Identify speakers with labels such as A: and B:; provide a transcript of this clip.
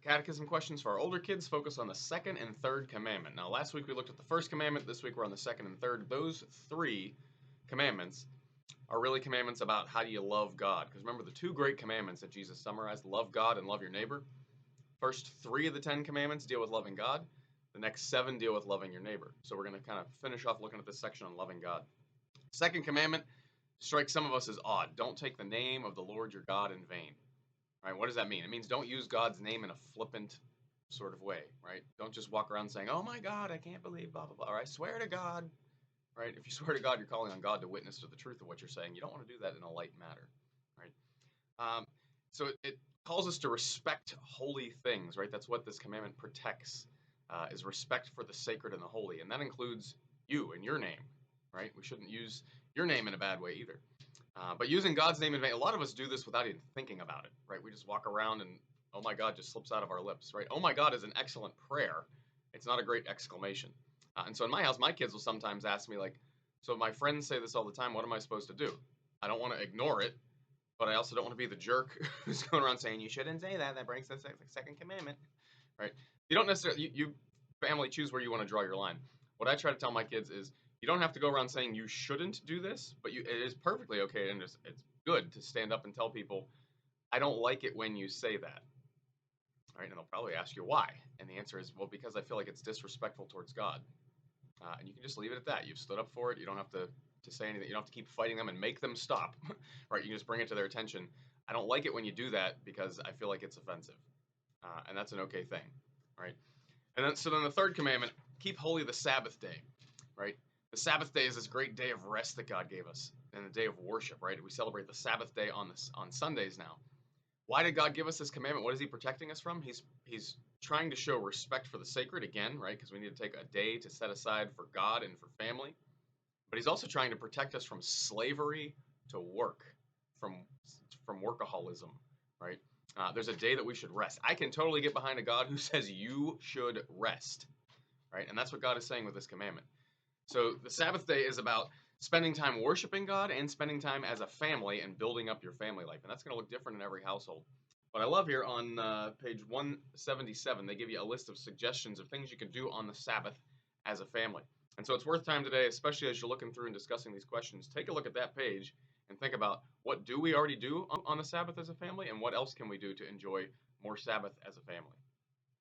A: Catechism questions for our older kids focus on the second and third commandment. Now, last week we looked at the first commandment. This week we're on the second and third. Those three commandments are really commandments about how do you love God. Because remember, the two great commandments that Jesus summarized, love God and love your neighbor. First three of the 10 commandments deal with loving God. The next 7 deal with loving your neighbor. So we're going to kind of finish off looking at this section on loving God. Second commandment strikes some of us as odd. Don't take the name of the Lord your God in vain. Right? What does that mean? It means don't use God's name in a flippant sort of way, right? Don't just walk around saying, "Oh my God, I can't believe blah blah blah," or "I swear to God," right? If you swear to God, you're calling on God to witness to the truth of what you're saying. You don't want to do that in a light matter, right? So it calls us to respect holy things, right? That's what this commandment protects, is respect for the sacred and the holy, and that includes you and your name, right? We shouldn't use your name in a bad way either. But using God's name in vain, a lot of us do this without even thinking about it, right? We just walk around and, oh my God, just slips out of our lips, right? Oh my God is an excellent prayer. It's not a great exclamation. And so in my house, my kids will sometimes ask me, like, so my friends say this all the time, what am I supposed to do? I don't want to ignore it, but I also don't want to be the jerk who's going around saying, you shouldn't say that. That breaks the second commandment, right? You don't necessarily, you family choose where you want to draw your line. What I try to tell my kids is, you don't have to go around saying you shouldn't do this, but it is perfectly okay and it's good to stand up and tell people, I don't like it when you say that. Right? And they'll probably ask you why. And the answer is, well, because I feel like it's disrespectful towards God. And you can just leave it at that. You've stood up for it. You don't have to say anything. You don't have to keep fighting them and make them stop. Right? You can just bring it to their attention. I don't like it when you do that because I feel like it's offensive. And that's an okay thing. Right? And then the third commandment, keep holy the Sabbath day. Right? The Sabbath day is this great day of rest that God gave us and a day of worship, right? We celebrate the Sabbath day on Sundays now. Why did God give us this commandment? What is he protecting us from? He's trying to show respect for the sacred again, right? Because we need to take a day to set aside for God and for family. But he's also trying to protect us from slavery to work, from workaholism, right? There's a day that we should rest. I can totally get behind a God who says you should rest, right? And that's what God is saying with this commandment. So the Sabbath day is about spending time worshiping God and spending time as a family and building up your family life. And that's going to look different in every household. But I love here on page 177, they give you a list of suggestions of things you can do on the Sabbath as a family. And so it's worth time today, especially as you're looking through and discussing these questions, take a look at that page and think about what do we already do on the Sabbath as a family and what else can we do to enjoy more Sabbath as a family.